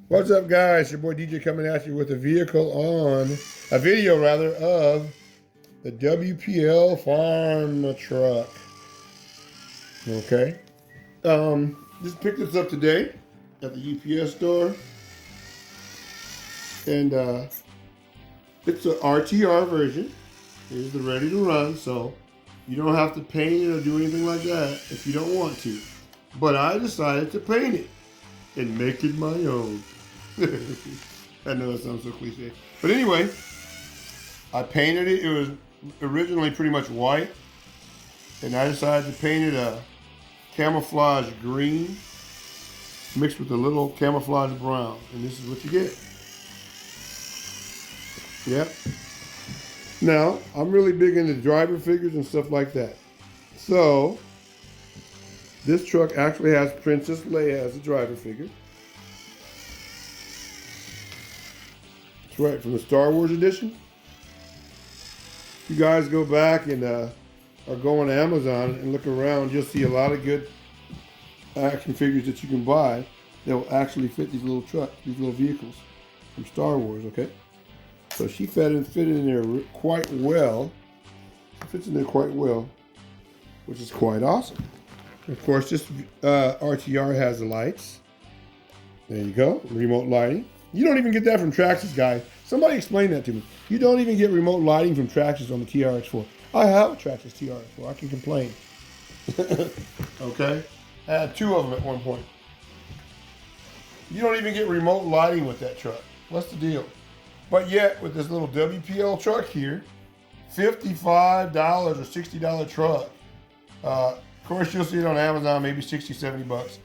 What's up, guys? Your boy DJ coming at you with a video of the WPL Farm Truck. Okay. Just picked this up today at the UPS store. And it's an RTR version. Here's the ready to run, so you don't have to paint it or do anything like that if you don't want to. But I decided to paint it and make it my own. I know that sounds so cliche. But anyway, I painted it. It was originally pretty much white. And I decided to paint it a camouflage green mixed with a little camouflage brown. And this is what you get. Yep. Now, I'm really big into driver figures and stuff like that. So, this truck actually has Princess Leia as a driver figure. That's right, from the Star Wars edition. If you guys go back and or go on Amazon and look around, you'll see a lot of good action figures that you can buy that will actually fit these little trucks, these little vehicles from Star Wars, okay? So she fit in there quite well. She fits in there quite well, which is quite awesome. Of course, this RTR has the lights. There you go, remote lighting. You don't even get that from Traxxas, guys. Somebody explain that to me. You don't even get remote lighting from Traxxas on the TRX4. I have a Traxxas TRX4. I can complain. Okay? I had two of them at one point. You don't even get remote lighting with that truck. What's the deal? But yet, with this little WPL truck here, $55 or $60 truck. Of course, you'll see it on Amazon, maybe 60, 70 bucks.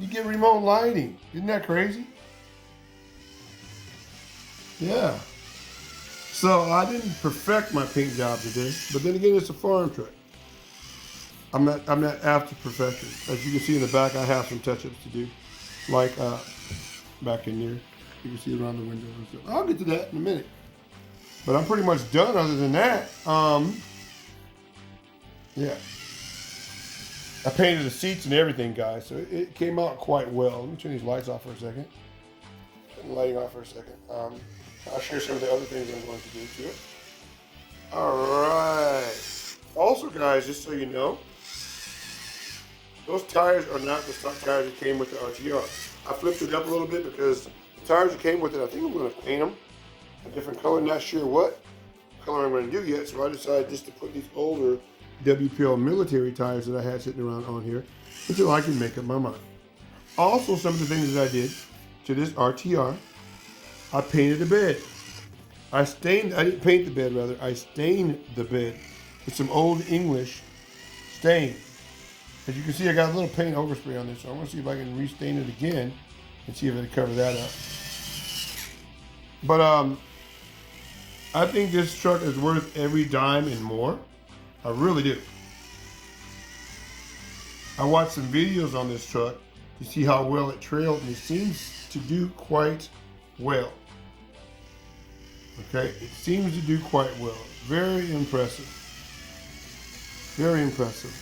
You get remote lighting. Isn't that crazy? Yeah. So I didn't perfect my paint job today, but then again, it's a farm truck. I'm not after perfection. As you can see in the back, I have some touch-ups to do, like back in there. You can see around the window and stuff. I'll get to that in a minute. But I'm pretty much done other than that. Yeah. I painted the seats and everything, guys, so it came out quite well. Let me turn these lights off for a second. Turn the lighting off for a second. I'll share some of the other things I'm going to do to it. Alright. Also, guys, just so you know, those tires are not the stock tires that came with the RTR. I flipped it up a little bit because the tires that came with it, I think I'm going to paint them a different color. Not sure what color I'm going to do yet, so I decided just to put these older WPL military tires that I had sitting around on here until I can make up my mind. Also, some of the things that I did to this RTR, I painted the bed. I didn't paint the bed, rather. I stained the bed with some old English stain. As you can see, I got a little paint overspray on this, so I want to see if I can restain it again and see if I can cover that up. But I think this truck is worth every dime and more. I really do. I watched some videos on this truck to see how well it trailed, and it seems to do quite well. Okay, it seems to do quite well. Very impressive. Very impressive.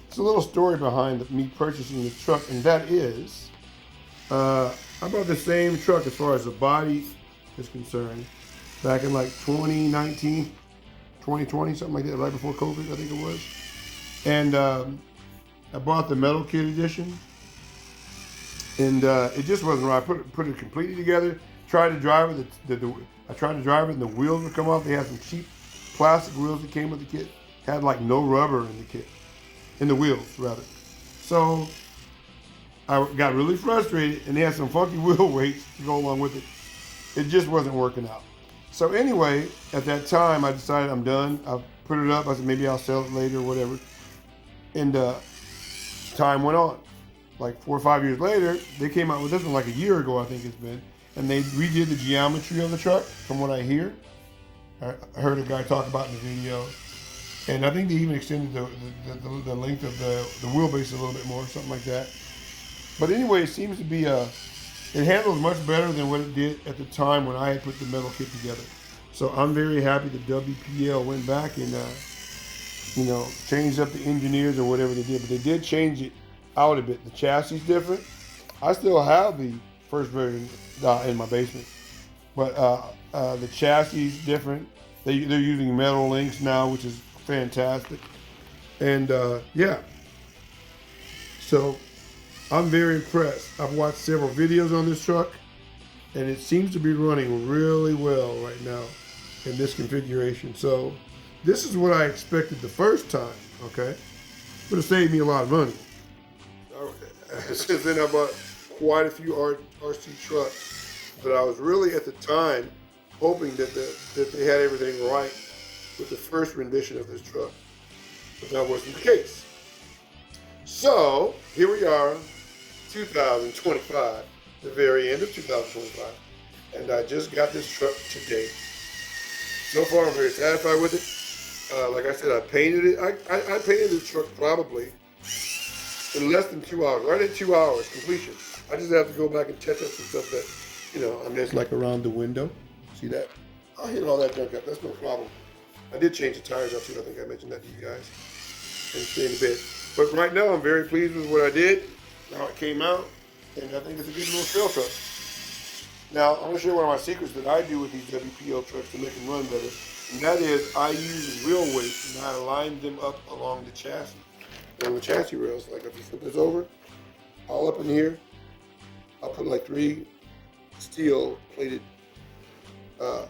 There's a little story behind me purchasing this truck, and that is, I bought the same truck as far as the body is concerned back in like 2019, 2020, something like that, right before COVID, I think it was. And I bought the metal kit edition, and it just wasn't right. I put it completely together. Tried to drive it. I tried to drive it, and the wheels would come off. They had some cheap plastic wheels that came with the kit. Had like no rubber in the kit, in the wheels rather. So I got really frustrated, and they had some funky wheel weights to go along with it. It just wasn't working out. So anyway, at that time, I decided I'm done. I put it up. I said maybe I'll sell it later or whatever. And time went on. Like 4 or 5 years later, they came out with this one like a year ago, I think it's been. And they redid the geometry of the truck, from what I hear. I heard a guy talk about in the video. And I think they even extended the length of the wheelbase a little bit more, something like that. But anyway, it seems to be it handles much better than what it did at the time when I had put the metal kit together. So I'm very happy that WPL went back and changed up the engineers or whatever they did. But they did change it out a bit. The chassis is different. I still have the first version in my basement, but the chassis is different. They're using metal links now, which is fantastic. And yeah, so I'm very impressed. I've watched several videos on this truck, and it seems to be running really well right now in this configuration. So this is what I expected the first time, okay? Would have saved me a lot of money. Since then I bought quite a few RC trucks, but I was really at the time hoping that they had everything right with the first rendition of this truck, but that wasn't the case. So here we are, 2025, the very end of 2025, and I just got this truck today. So far, I'm very satisfied with it. Like I said, I painted it. I painted this truck probably in less than 2 hours, right at 2 hours completion. I just have to go back and touch up some stuff that, you know, I mean, it's like around the window. See that? I'll hit all that junk up. That's no problem. I did change the tires out too. I think I mentioned that to you guys in a bit. But right now, I'm very pleased with what I did, how it came out, and I think it's a good little trail truck. Now, I'm going to show you one of my secrets that I do with these WPL trucks to make them run better, and that is I use wheel weight and I line them up along the chassis. On the chassis rails, like if you flip this over, all up in here, I'll put like 3 steel plated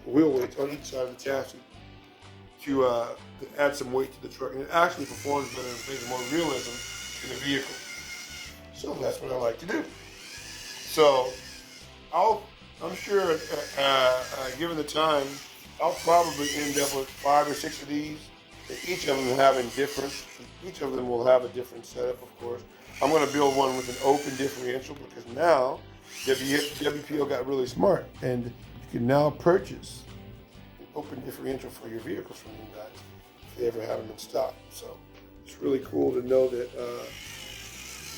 wheel weights on each side of the chassis to add some weight to the truck, and it actually performs better and brings more realism in the vehicle. So that's what I like to do. So I'm sure, given the time, I'll probably end up with 5 or 6 of these. Each of them will have a different setup, of course. I'm going to build one with an open differential because now WPL got really smart, and you can now purchase an open differential for your vehicles from you guys if they ever have them in stock. So it's really cool to know that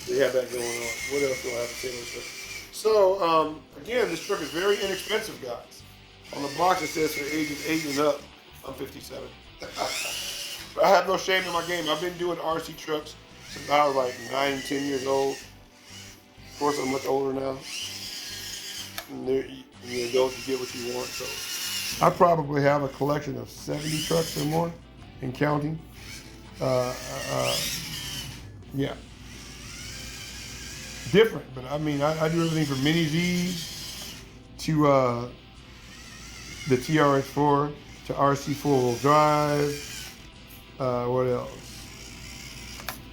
they have that going on. What else do I have to say about this? So again, this truck is very inexpensive, guys. On the box it says for ages 8 and up. I'm 57. But I have no shame in my game. I've been doing RC trucks since I was like 9, 10 years old. Of course, I'm much older now. And you're adult, you get what you want. So I probably have a collection of 70 trucks or more and counting. Yeah. Different, but I mean, I do everything from Mini Z's to the TRX4 to RC 4-wheel drive. What else?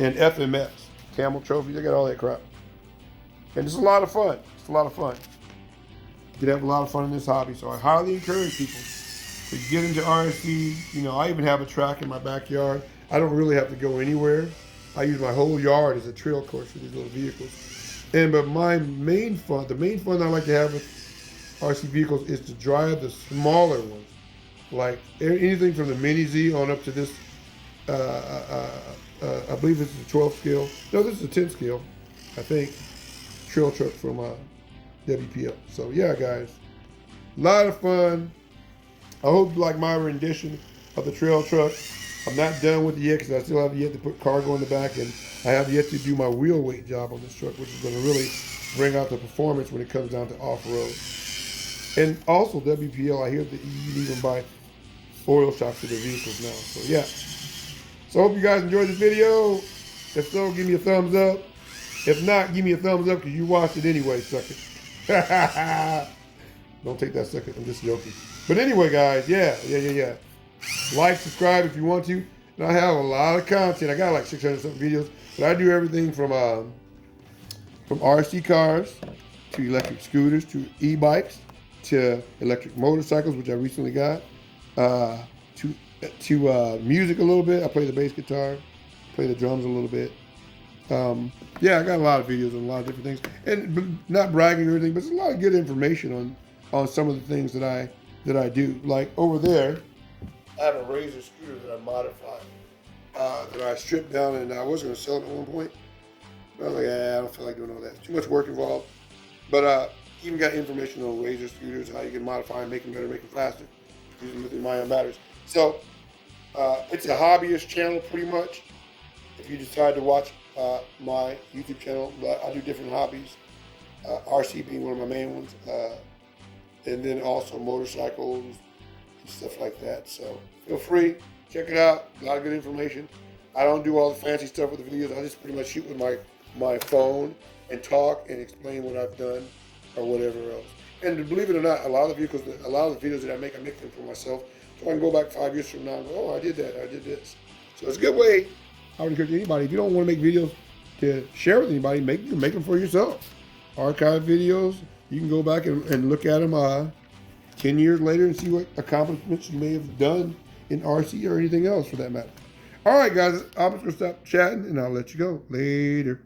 And FMS, Camel Trophies. I got all that crap. And it's a lot of fun. It's a lot of fun. You can have a lot of fun in this hobby. So I highly encourage people to get into RC. You know, I even have a track in my backyard. I don't really have to go anywhere. I use my whole yard as a trail course for these little vehicles. But my main fun, the main fun I like to have with RC vehicles is to drive the smaller ones. Like anything from the Mini Z on up to this, I believe this is a 12 scale. No, this is a 10 scale, I think. Trail truck from WPL. So yeah, guys, a lot of fun. I hope you like my rendition of the trail truck. I'm not done with it yet because I still have yet to put cargo in the back, and I have yet to do my wheel weight job on this truck, which is going to really bring out the performance when it comes down to off-road. And also WPL, I hear that you can even buy oil shops for their vehicles now. So yeah. So I hope you guys enjoyed this video. If so, give me a thumbs up. If not, give me a thumbs up because you watched it anyway, sucker. Don't take that, sucker. I'm just joking. But anyway, guys, yeah. Like, subscribe if you want to. And I have a lot of content. I got like 600 something videos. But I do everything from RC cars to electric scooters to e-bikes to electric motorcycles, which I recently got, to music a little bit. I play the bass guitar, play the drums a little bit. Yeah, I got a lot of videos on a lot of different things, and not bragging or anything, but there's a lot of good information on some of the things that I do. Like over there, I have a Razor scooter that I modified, that I stripped down, and I was going to sell it at one point. But I was like, I don't feel like doing all that. It's too much work involved. But even got information on Razor scooters, how you can modify and make them better, make them faster, using lithium-ion batteries. So it's a hobbyist channel, pretty much. If you decide to watch my YouTube channel, I do different hobbies. RC being one of my main ones, and then also motorcycles and stuff like that. So feel free, check it out. A lot of good information. I don't do all the fancy stuff with the videos. I just pretty much shoot with my phone and talk and explain what I've done or whatever else. And believe it or not, a lot of the videos that I make them for myself. So I can go back 5 years from now and go, oh, I did that, I did this. So it's a good way. I would encourage anybody, if you don't want to make videos to share with anybody, make them for yourself. Archive videos, you can go back and look at them 10 years later and see what accomplishments you may have done in RC or anything else for that matter. All right, guys, I'm just going to stop chatting and I'll let you go. Later.